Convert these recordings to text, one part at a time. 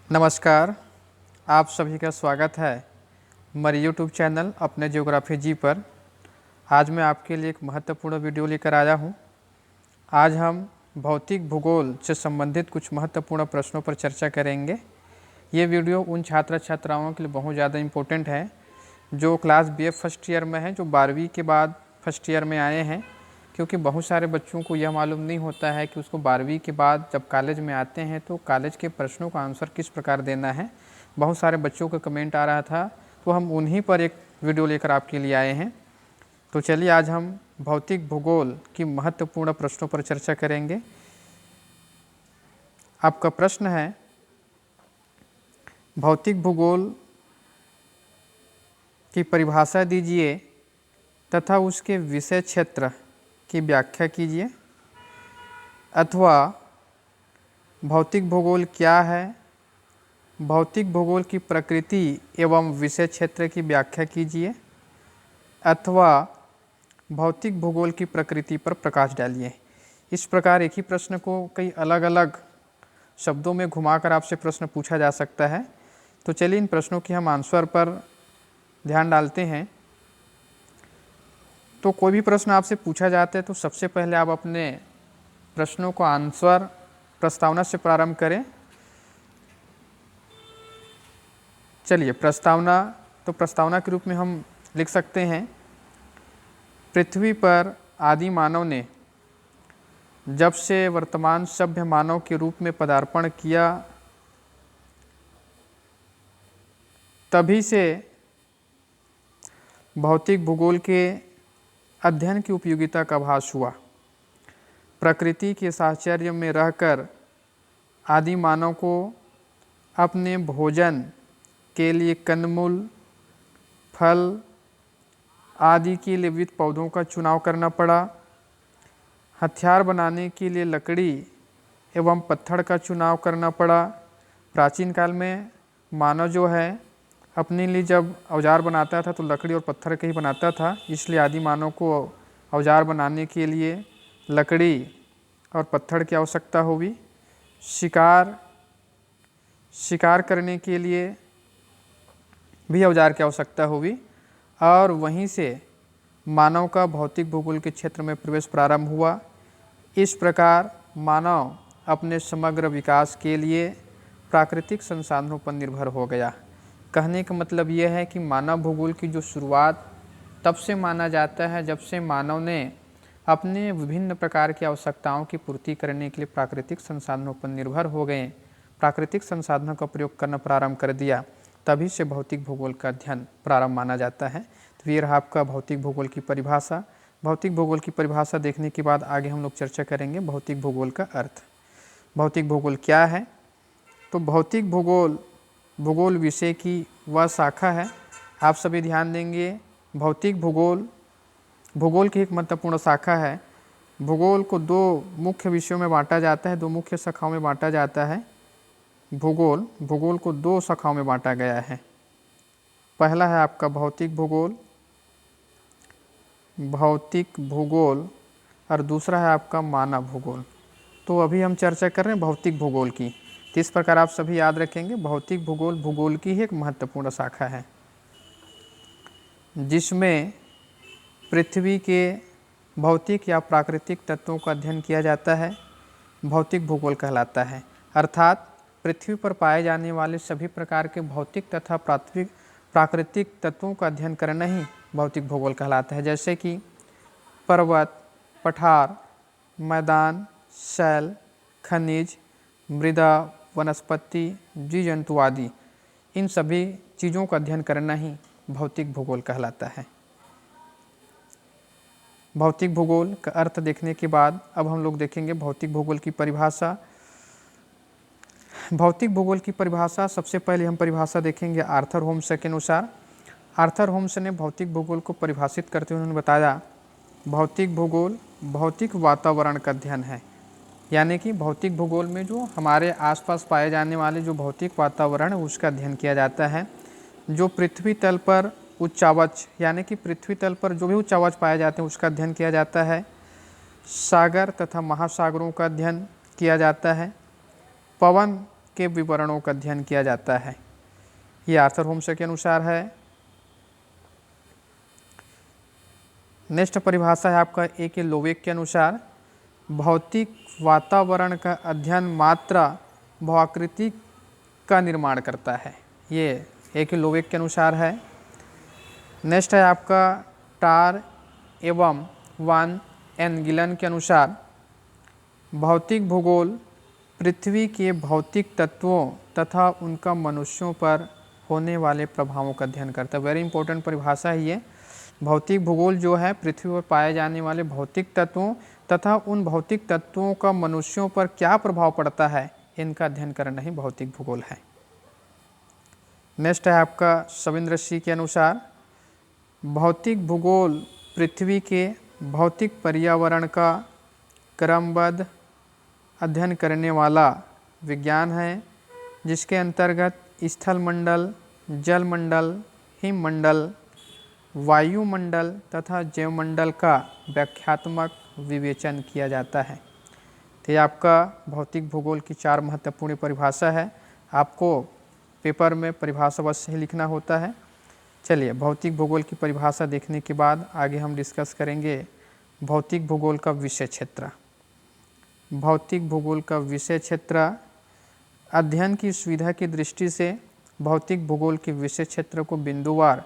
नमस्कार, आप सभी का स्वागत है मेरे यूट्यूब चैनल अपने ज्योग्राफी जी पर। आज मैं आपके लिए एक महत्वपूर्ण वीडियो लेकर आया हूं। आज हम भौतिक भूगोल से संबंधित कुछ महत्वपूर्ण प्रश्नों पर चर्चा करेंगे। ये वीडियो उन छात्र छात्राओं के लिए बहुत ज़्यादा इम्पोर्टेंट है जो क्लास BA फर्स्ट ईयर में हैं, जो 12वीं के बाद फर्स्ट ईयर में आए हैं, क्योंकि बहुत सारे बच्चों को यह मालूम नहीं होता है कि उसको 12वीं के बाद जब कॉलेज में आते हैं तो कॉलेज के प्रश्नों का आंसर किस प्रकार देना है। बहुत सारे बच्चों का कमेंट आ रहा था, तो हम उन्हीं पर एक वीडियो लेकर आपके लिए आए हैं। तो चलिए आज हम भौतिक भूगोल की महत्वपूर्ण प्रश्नों पर चर्चा करेंगे। आपका प्रश्न है, भौतिक भूगोल की परिभाषा दीजिए तथा उसके विषय क्षेत्र की व्याख्या कीजिए, अथवा भौतिक भूगोल क्या है, भौतिक भूगोल की प्रकृति एवं विषय क्षेत्र की व्याख्या कीजिए, अथवा भौतिक भूगोल की प्रकृति पर प्रकाश डालिए। इस प्रकार एक ही प्रश्न को कई अलग अलग शब्दों में घुमाकर आपसे प्रश्न पूछा जा सकता है। तो चलिए इन प्रश्नों की हम आंसर पर ध्यान डालते हैं। तो कोई भी प्रश्न आपसे पूछा जाता है तो सबसे पहले आप अपने प्रश्नों को आंसर प्रस्तावना से प्रारंभ करें। चलिए प्रस्तावना, तो प्रस्तावना के रूप में हम लिख सकते हैं, पृथ्वी पर आदि मानव ने जब से वर्तमान सभ्य मानव के रूप में पदार्पण किया, तभी से भौतिक भूगोल के अध्ययन की उपयोगिता का आभास हुआ। प्रकृति के साहचर्य में रहकर आदि मानव को अपने भोजन के लिए कंदमूल, फल आदि के लिए विविध पौधों का चुनाव करना पड़ा। हथियार बनाने के लिए लकड़ी एवं पत्थर का चुनाव करना पड़ा। प्राचीन काल में मानव जो है अपने लिए जब औजार बनाता था तो लकड़ी और पत्थर के ही बनाता था, इसलिए आदि मानव को औजार बनाने के लिए लकड़ी और पत्थर की आवश्यकता हुई। शिकार करने के लिए भी औजार की आवश्यकता हुई, और वहीं से मानव का भौतिक भूगोल के क्षेत्र में प्रवेश प्रारंभ हुआ। इस प्रकार मानव अपने समग्र विकास के लिए प्राकृतिक संसाधनों पर निर्भर हो गया। कहने का मतलब यह है कि मानव भूगोल की जो शुरुआत तब से माना जाता है जब से मानव ने अपने विभिन्न प्रकार की आवश्यकताओं की पूर्ति करने के लिए प्राकृतिक संसाधनों पर निर्भर हो गए, प्राकृतिक संसाधनों का प्रयोग करना प्रारंभ कर दिया, तभी से भौतिक भूगोल का अध्ययन प्रारंभ माना जाता है। तो ये रहा आपका भौतिक भूगोल की परिभाषा। भौतिक भूगोल की परिभाषा देखने के बाद आगे हम लोग चर्चा करेंगे भौतिक भूगोल का अर्थ। भौतिक भूगोल क्या है? तो भौतिक भूगोल भूगोल विषय की वह शाखा है। आप सभी ध्यान देंगे, भौतिक भूगोल भूगोल की एक महत्वपूर्ण शाखा है। भूगोल को दो मुख्य विषयों में बांटा जाता है, दो मुख्य शाखाओं में बांटा जाता है। भूगोल को दो शाखाओं में बांटा गया है। पहला है आपका भौतिक भूगोल और दूसरा है आपका मानव भूगोल। तो अभी हम चर्चा कर रहे हैं भौतिक भूगोल की। तो इस प्रकार आप सभी याद रखेंगे, भौतिक भूगोल भूगोल की ही एक महत्वपूर्ण शाखा है जिसमें पृथ्वी के भौतिक या प्राकृतिक तत्वों का अध्ययन किया जाता है। भौतिक भूगोल कहलाता है, अर्थात पृथ्वी पर पाए जाने वाले सभी प्रकार के भौतिक तथा प्राकृतिक तत्वों का अध्ययन करना ही भौतिक भूगोल कहलाता है। जैसे कि पर्वत, पठार, मैदान, शैल, खनिज, मृदा, वनस्पति, जीव जंतु आदि, इन सभी चीज़ों का अध्ययन करना ही भौतिक भूगोल कहलाता है। भौतिक भूगोल का अर्थ देखने के बाद अब हम लोग देखेंगे भौतिक भूगोल की परिभाषा। भौतिक भूगोल की परिभाषा, सबसे पहले हम परिभाषा देखेंगे आर्थर होम्स के अनुसार। आर्थर होम्स ने भौतिक भूगोल को परिभाषित करते हुए उन्होंने बताया, भौतिक भूगोल भौतिक वातावरण का अध्ययन है। यानी कि भौतिक भूगोल में जो हमारे आसपास पाए जाने वाले जो भौतिक वातावरण है उसका अध्ययन किया जाता है। जो पृथ्वी तल पर उच्चावच, यानी कि पृथ्वी तल पर जो भी उच्चावच पाए जाते हैं उसका अध्ययन किया जाता है। सागर तथा महासागरों का अध्ययन किया जाता है। पवन के विवरणों का अध्ययन किया जाता है। ये आर्थर होम्स के अनुसार है। नेक्स्ट परिभाषा है आपका A.K. लोवेक के अनुसार, भौतिक वातावरण का अध्ययन मात्रा भवाकृति का निर्माण करता है। ये A.K. लोवेक के अनुसार है। नेक्स्ट है आपका टार एवं वान एन गिलन के अनुसार, भौतिक भूगोल पृथ्वी के भौतिक तत्वों तथा उनका मनुष्यों पर होने वाले प्रभावों का अध्ययन करता है। वेरी इंपॉर्टेंट परिभाषा है ये। भौतिक भूगोल जो है पृथ्वी पर पाए जाने वाले भौतिक तत्वों तथा उन भौतिक तत्वों का मनुष्यों पर क्या प्रभाव पड़ता है, इनका अध्ययन करना ही भौतिक भूगोल है। नेक्स्ट है आपका सविंद्र सिंह के अनुसार, भौतिक भूगोल पृथ्वी के भौतिक पर्यावरण का क्रमबद्ध अध्ययन करने वाला विज्ञान है, जिसके अंतर्गत स्थलमंडल, जलमंडल, हिममंडल, वायुमंडल तथा जैवमंडल का व्याख्यात्मक विवेचन किया जाता है। तो ये आपका भौतिक भूगोल की 4 महत्वपूर्ण परिभाषा है। आपको पेपर में परिभाषा अवश्य ही लिखना होता है। चलिए, भौतिक भूगोल की परिभाषा देखने के बाद आगे हम डिस्कस करेंगे भौतिक भूगोल का विषय क्षेत्र। भौतिक भूगोल का विषय क्षेत्र, अध्ययन की सुविधा की दृष्टि से भौतिक भूगोल के विषय क्षेत्र को बिंदुवार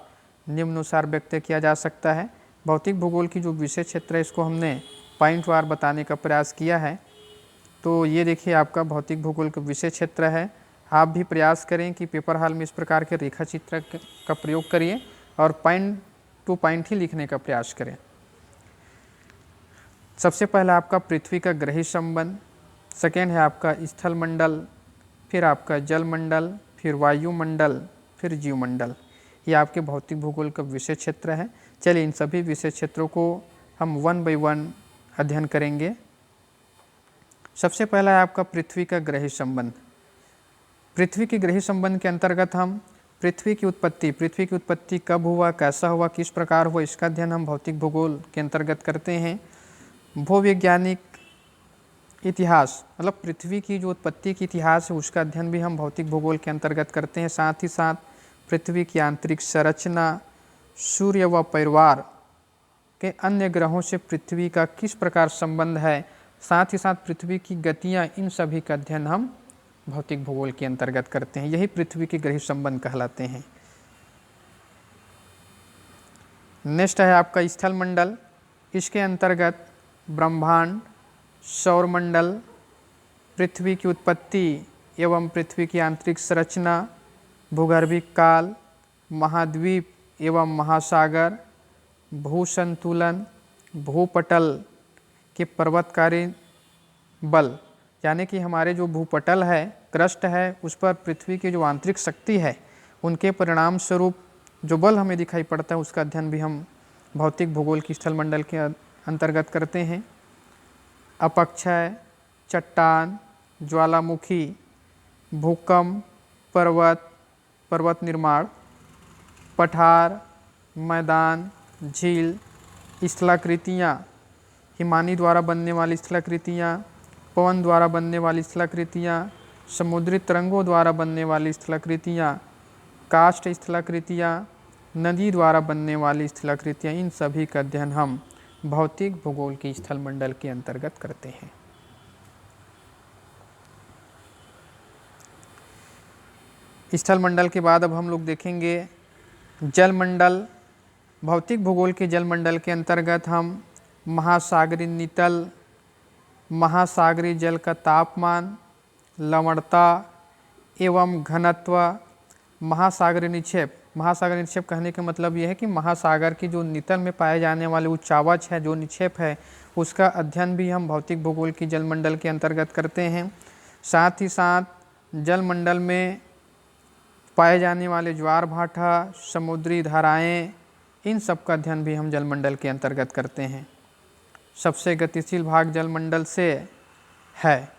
निम्नानुसार व्यक्त किया जा सकता है। भौतिक भूगोल की जो विषय क्षेत्र है इसको हमने पॉइंट वार बताने का प्रयास किया है। तो ये देखिए आपका भौतिक भूगोल का विषय क्षेत्र है। आप भी प्रयास करें कि पेपर हॉल में इस प्रकार के रेखा चित्र का प्रयोग करिए और पॉइंट टू पॉइंट ही लिखने का प्रयास करें। सबसे पहला आपका पृथ्वी का ग्रही संबंध, सेकेंड है आपका स्थल मंडल, फिर आपका जलमंडल, फिर वायुमंडल, फिर जीवमंडल। ये आपके भौतिक भूगोल का विषय क्षेत्र है। चलिए, इन सभी विषय क्षेत्रों को हम 1 बाय 1 अध्ययन करेंगे। सबसे पहला है आपका पृथ्वी का ग्रही संबंध। पृथ्वी के ग्रही संबंध के अंतर्गत हम पृथ्वी की उत्पत्ति कब हुआ, कैसा हुआ, किस प्रकार हुआ, इसका अध्ययन हम भौतिक भूगोल के अंतर्गत करते हैं। भूवैज्ञानिक इतिहास, मतलब पृथ्वी की जो उत्पत्ति की इतिहास है उसका अध्ययन भी हम भौतिक भूगोल के अंतर्गत करते हैं। साथ ही साथ पृथ्वी की आंतरिक संरचना, सूर्य व परिवार के अन्य ग्रहों से पृथ्वी का किस प्रकार संबंध है, साथ ही साथ पृथ्वी की गतियाँ, इन सभी का अध्ययन हम भौतिक भूगोल के अंतर्गत करते हैं। यही पृथ्वी के ग्रही संबंध कहलाते हैं। नेक्स्ट है आपका स्थल मंडल। इसके अंतर्गत ब्रह्मांड, सौरमंडल, पृथ्वी की उत्पत्ति एवं पृथ्वी की आंतरिक संरचना, भूगर्भिक काल, महाद्वीप एवं महासागर, भूसंतुलन, भूपटल के पर्वतकारी बल, यानी कि हमारे जो भूपटल है, क्रस्ट है, उस पर पृथ्वी की जो आंतरिक शक्ति है, उनके परिणाम स्वरूप जो बल हमें दिखाई पड़ता है उसका अध्ययन भी हम भौतिक भूगोल की स्थल मंडल के अंतर्गत करते हैं। अपक्षय, चट्टान, ज्वालामुखी, भूकंप, पर्वत निर्माण, पठार, मैदान, झील, स्थलाकृतियाँ, हिमानी द्वारा बनने वाली स्थलाकृतियाँ, पवन द्वारा बनने वाली स्थलाकृतियाँ, समुद्री तरंगों द्वारा बनने वाली स्थलाकृतियाँ, काष्ठ स्थलाकृतियाँ, नदी द्वारा बनने वाली स्थलाकृतियाँ, इन सभी का अध्ययन हम भौतिक भूगोल की स्थल मंडल के अंतर्गत करते हैं। स्थल मंडल के बाद अब हम लोग देखेंगे जलमंडल। भौतिक भूगोल के जलमंडल के अंतर्गत हम महासागरीय नितल, महासागरीय जल का तापमान, लवणता एवं घनत्व, महासागरीय निक्षेप। महासागरीय निक्षेप कहने का मतलब यह है कि महासागर की जो नितल में पाए जाने वाले उच्चावच है, जो निक्षेप है, उसका अध्ययन भी हम भौतिक भूगोल की जलमंडल के अंतर्गत करते हैं। साथ ही साथ जलमंडल में पाए जाने वाले ज्वार भाटा, समुद्री धाराएं, इन सब का अध्ययन भी हम जलमंडल के अंतर्गत करते हैं। सबसे गतिशील भाग जलमंडल से है।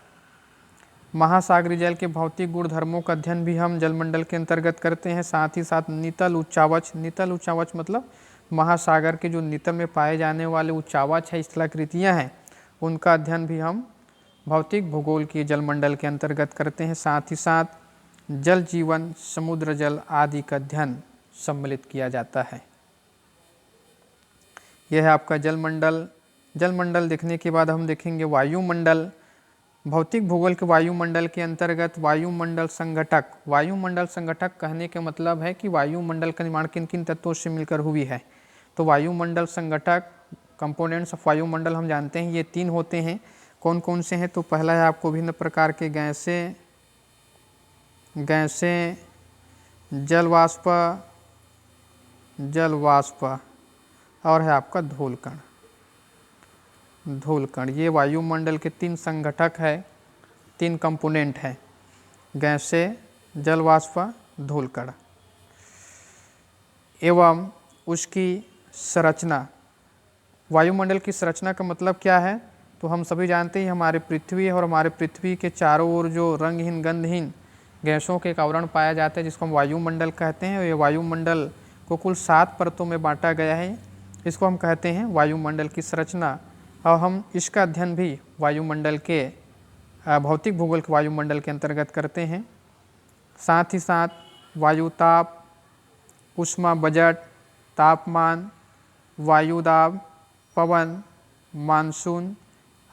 महासागरीय जल के भौतिक गुण धर्मों का अध्ययन भी हम जलमंडल के अंतर्गत करते हैं। साथ ही साथ नितल उच्चावच, नितल उच्चावच मतलब महासागर के जो नितल में पाए जाने वाले उच्चावच है, स्थलाकृतियाँ हैं, उनका अध्ययन भी हम भौतिक भूगोल की जलमंडल के अंतर्गत करते हैं। साथ ही साथ जल जीवन, समुद्र जल आदि का अध्ययन सम्मिलित किया जाता है। यह है आपका जलमंडल। जलमंडल देखने के बाद हम देखेंगे वायुमंडल। भौतिक भूगोल के वायुमंडल के अंतर्गत वायुमंडल संघटक। वायुमंडल संघटक कहने का मतलब है कि वायुमंडल का निर्माण किन किन तत्वों से मिलकर हुई है। तो वायुमंडल संघटक, कंपोनेंट्स ऑफ वायुमंडल हम जानते हैं ये 3 होते हैं। कौन कौन से हैं? तो पहला है आपको विभिन्न प्रकार के गैसें, जल वाष्प और है आपका धूलकण। ये वायुमंडल के 3 संघटक है, 3 कंपोनेंट है, गैसें, जल वाष्प, धूलकण। एवं उसकी संरचना। वायुमंडल की संरचना का मतलब क्या है? तो हम सभी जानते हैं हमारे पृथ्वी है और हमारे पृथ्वी के चारों ओर जो रंगहीन गंधहीन गैसों के एक आवरण पाया जाता है जिसको हम वायुमंडल कहते हैं। ये वायुमंडल को कुल 7 परतों में बांटा गया है। इसको हम कहते हैं वायुमंडल की संरचना और हम इसका अध्ययन भी वायुमंडल के भौतिक भूगोल के वायुमंडल के अंतर्गत करते हैं। साथ ही साथ वायुताप, ऊष्मा बजट, तापमान, वायुदाब, पवन, मानसून,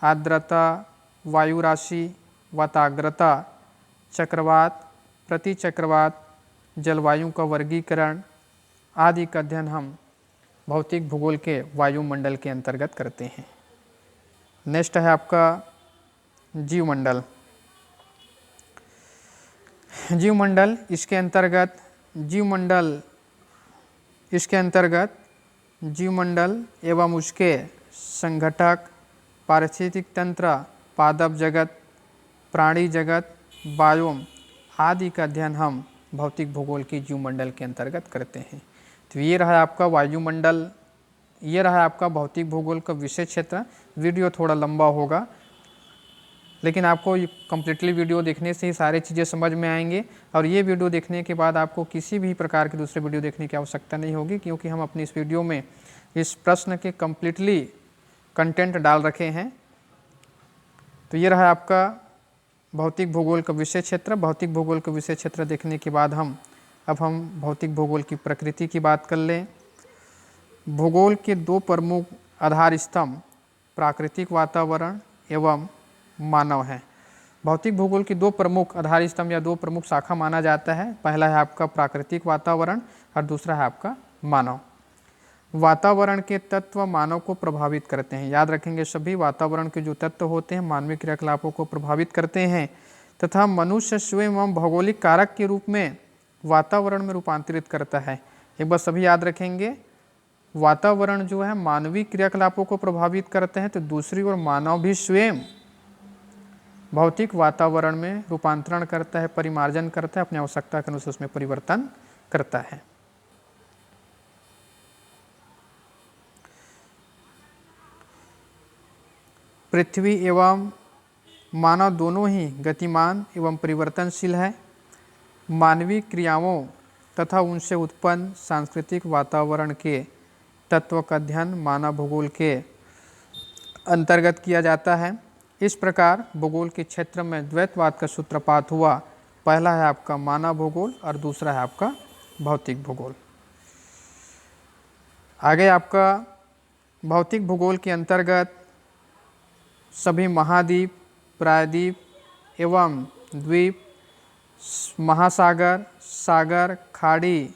आर्द्रता, वायु राशि, वाताग्रता, चक्रवात, प्रतिचक्रवात, जलवायु का वर्गीकरण आदि का अध्ययन हम भौतिक भूगोल के वायुमंडल के अंतर्गत करते हैं। नेक्स्ट है आपका जीवमंडल। इसके अंतर्गत जीवमंडल एवं उसके संघटक, पारिस्थितिक तंत्र, पादप जगत, प्राणी जगत, बायोम आदि का अध्ययन हम भौतिक भूगोल की जीवमंडल के अंतर्गत करते हैं। तो ये रहा आपका वायुमंडल, ये रहा आपका भौतिक भूगोल का विषय क्षेत्र। वीडियो थोड़ा लंबा होगा लेकिन आपको कम्प्लीटली वीडियो देखने से ही सारी चीज़ें समझ में आएंगे और ये वीडियो देखने के बाद आपको किसी भी प्रकार के दूसरे वीडियो देखने की आवश्यकता नहीं होगी, क्योंकि हम अपनी इस वीडियो में इस प्रश्न के कम्प्लीटली कंटेंट डाल रखे हैं। तो ये रहा आपका भौतिक भूगोल का विषय क्षेत्र। भौतिक भूगोल का विषय क्षेत्र देखने के बाद अब हम भौतिक भूगोल की प्रकृति की बात कर लें। भूगोल के 2 प्रमुख आधार स्तंभ प्राकृतिक वातावरण एवं मानव हैं। भौतिक भूगोल की 2 प्रमुख आधार स्तंभ या 2 प्रमुख शाखा माना जाता है। पहला है आपका प्राकृतिक वातावरण और दूसरा है आपका मानव। वातावरण के तत्व मानव को प्रभावित करते हैं। याद रखेंगे सभी, वातावरण के जो तत्व होते हैं मानवीय क्रियाकलापों को प्रभावित करते हैं तथा मनुष्य स्वयं एवं भौगोलिक कारक के रूप में वातावरण में रूपांतरित करता है। एक बार सभी याद रखेंगे, वातावरण जो है मानवीय क्रियाकलापों को प्रभावित करते हैं, तो दूसरी ओर मानव भी स्वयं भौतिक वातावरण में रूपांतरण करता है, परिमार्जन करता है, अपनी आवश्यकता के अनुसार उसमें परिवर्तन करता है। पृथ्वी एवं मानव दोनों ही गतिमान एवं परिवर्तनशील है। मानवीय क्रियाओं तथा उनसे उत्पन्न सांस्कृतिक वातावरण के तत्व का अध्ययन मानव भूगोल के अंतर्गत किया जाता है। इस प्रकार भूगोल के क्षेत्र में द्वैतवाद का सूत्रपात हुआ। पहला है आपका मानव भूगोल और दूसरा है आपका भौतिक भूगोल। आगे आपका भौतिक भूगोल के अंतर्गत सभी महाद्वीप, प्रायद्वीप एवं द्वीप, महासागर, सागर, खाड़ी,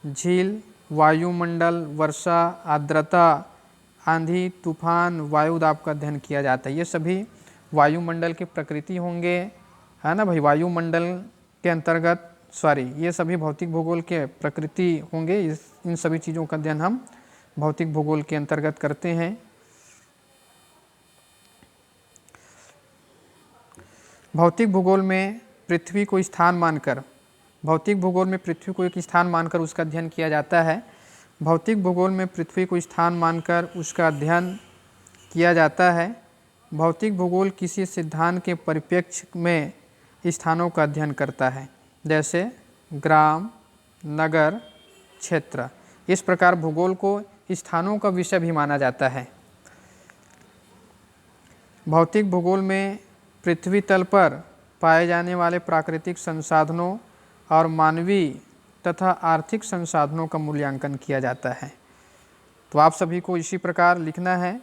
झील, वायुमंडल, वर्षा, आर्द्रता, आंधी, तूफान, वायुदाब का अध्ययन किया जाता है। ये सभी वायुमंडल की प्रकृति होंगे, है ना भाई। वायुमंडल के अंतर्गत ये सभी भौतिक भूगोल के प्रकृति होंगे। इन सभी चीज़ों का अध्ययन हम भौतिक भूगोल के अंतर्गत करते हैं। भौतिक भूगोल में पृथ्वी को स्थान मानकर एक स्थान मानकर उसका अध्ययन किया जाता है। भौतिक भूगोल में पृथ्वी को स्थान मानकर उसका अध्ययन किया जाता है। भौतिक भूगोल किसी सिद्धांत के परिप्रेक्ष्य में स्थानों का अध्ययन करता है, जैसे ग्राम, नगर, क्षेत्र। इस प्रकार भूगोल को स्थानों का विषय भी माना जाता है। भौतिक भूगोल में पृथ्वी तल पर पाए जाने वाले प्राकृतिक संसाधनों और मानवीय तथा आर्थिक संसाधनों का मूल्यांकन किया जाता है। तो आप सभी को इसी प्रकार लिखना है।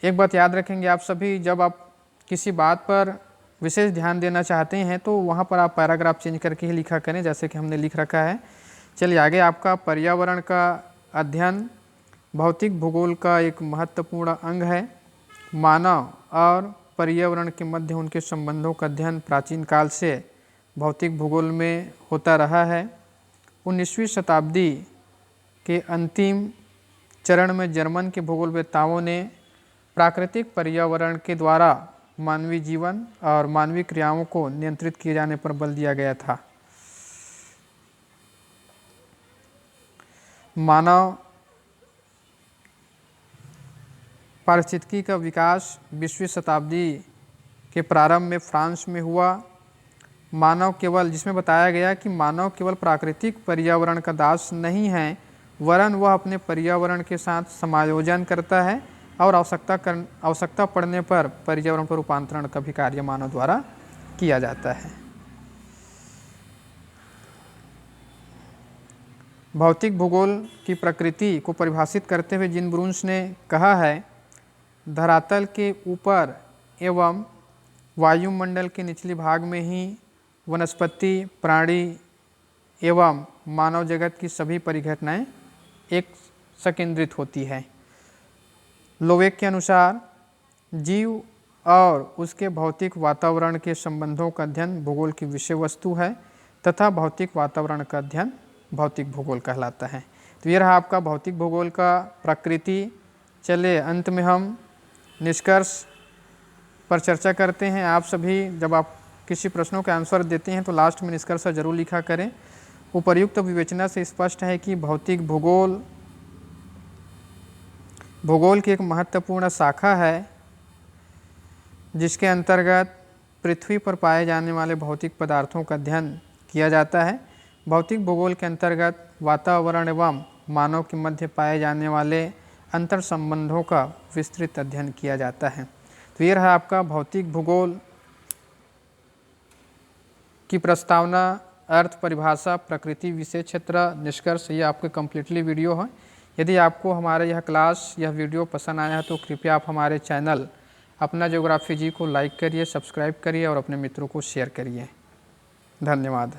एक बात याद रखेंगे आप सभी, जब आप किसी बात पर विशेष ध्यान देना चाहते हैं तो वहाँ पर आप पैराग्राफ चेंज करके ही लिखा करें, जैसे कि हमने लिख रखा है। चलिए आगे, आपका पर्यावरण का अध्ययन भौतिक भूगोल का एक महत्वपूर्ण अंग है। मानव और पर्यावरण के मध्य उनके संबंधों का अध्ययन प्राचीन काल से भौतिक भूगोल में होता रहा है। 19वीं शताब्दी के अंतिम चरण में जर्मन के भूगोलवेत्ताओं ने प्राकृतिक पर्यावरण के द्वारा मानवीय जीवन और मानवीय क्रियाओं को नियंत्रित किए जाने पर बल दिया गया था। मानव पारिस्थितिकी का विकास 20वीं शताब्दी के प्रारंभ में फ्रांस में हुआ। मानव केवल, जिसमें बताया गया कि मानव केवल प्राकृतिक पर्यावरण का दास नहीं है, वरन वह अपने पर्यावरण के साथ समायोजन करता है और आवश्यकता पड़ने पर पर्यावरण पर रूपांतरण का भी कार्य मानव द्वारा किया जाता है। भौतिक भूगोल की प्रकृति को परिभाषित करते हुए जिन ब्रूंस ने कहा है, धरातल के ऊपर एवं वायुमंडल के निचले भाग में ही वनस्पति, प्राणी एवं मानव जगत की सभी परिघटनाएं एक संकेंद्रित होती है। लोवेक के अनुसार जीव और उसके भौतिक वातावरण के संबंधों का अध्ययन भूगोल की विषय वस्तु है तथा भौतिक वातावरण का अध्ययन भौतिक भूगोल कहलाता है। तो ये रहा आपका भौतिक भूगोल का प्रकृति। चलिए अंत में हम निष्कर्ष पर चर्चा करते हैं। आप सभी जब आप किसी प्रश्नों के आंसर देते हैं तो लास्ट में निष्कर्ष जरूर लिखा करें। उपर्युक्त विवेचना से स्पष्ट है कि भौतिक भूगोल की एक महत्वपूर्ण शाखा है, जिसके अंतर्गत पृथ्वी पर पाए जाने वाले भौतिक पदार्थों का अध्ययन किया जाता है। भौतिक भूगोल के अंतर्गत वातावरण एवं मानव के मध्य पाए जाने वाले अंतर संबंधों का विस्तृत अध्ययन किया जाता है। तो ये रहा आपका भौतिक भूगोल की प्रस्तावना, अर्थ, परिभाषा, प्रकृति, विषय क्षेत्र, निष्कर्ष। ये आपके कम्प्लीटली वीडियो है। यदि आपको हमारे यह क्लास, यह वीडियो पसंद आया है तो कृपया आप हमारे चैनल अपना ज्योग्राफी जी को लाइक करिए, सब्सक्राइब करिए और अपने मित्रों को शेयर करिए। धन्यवाद।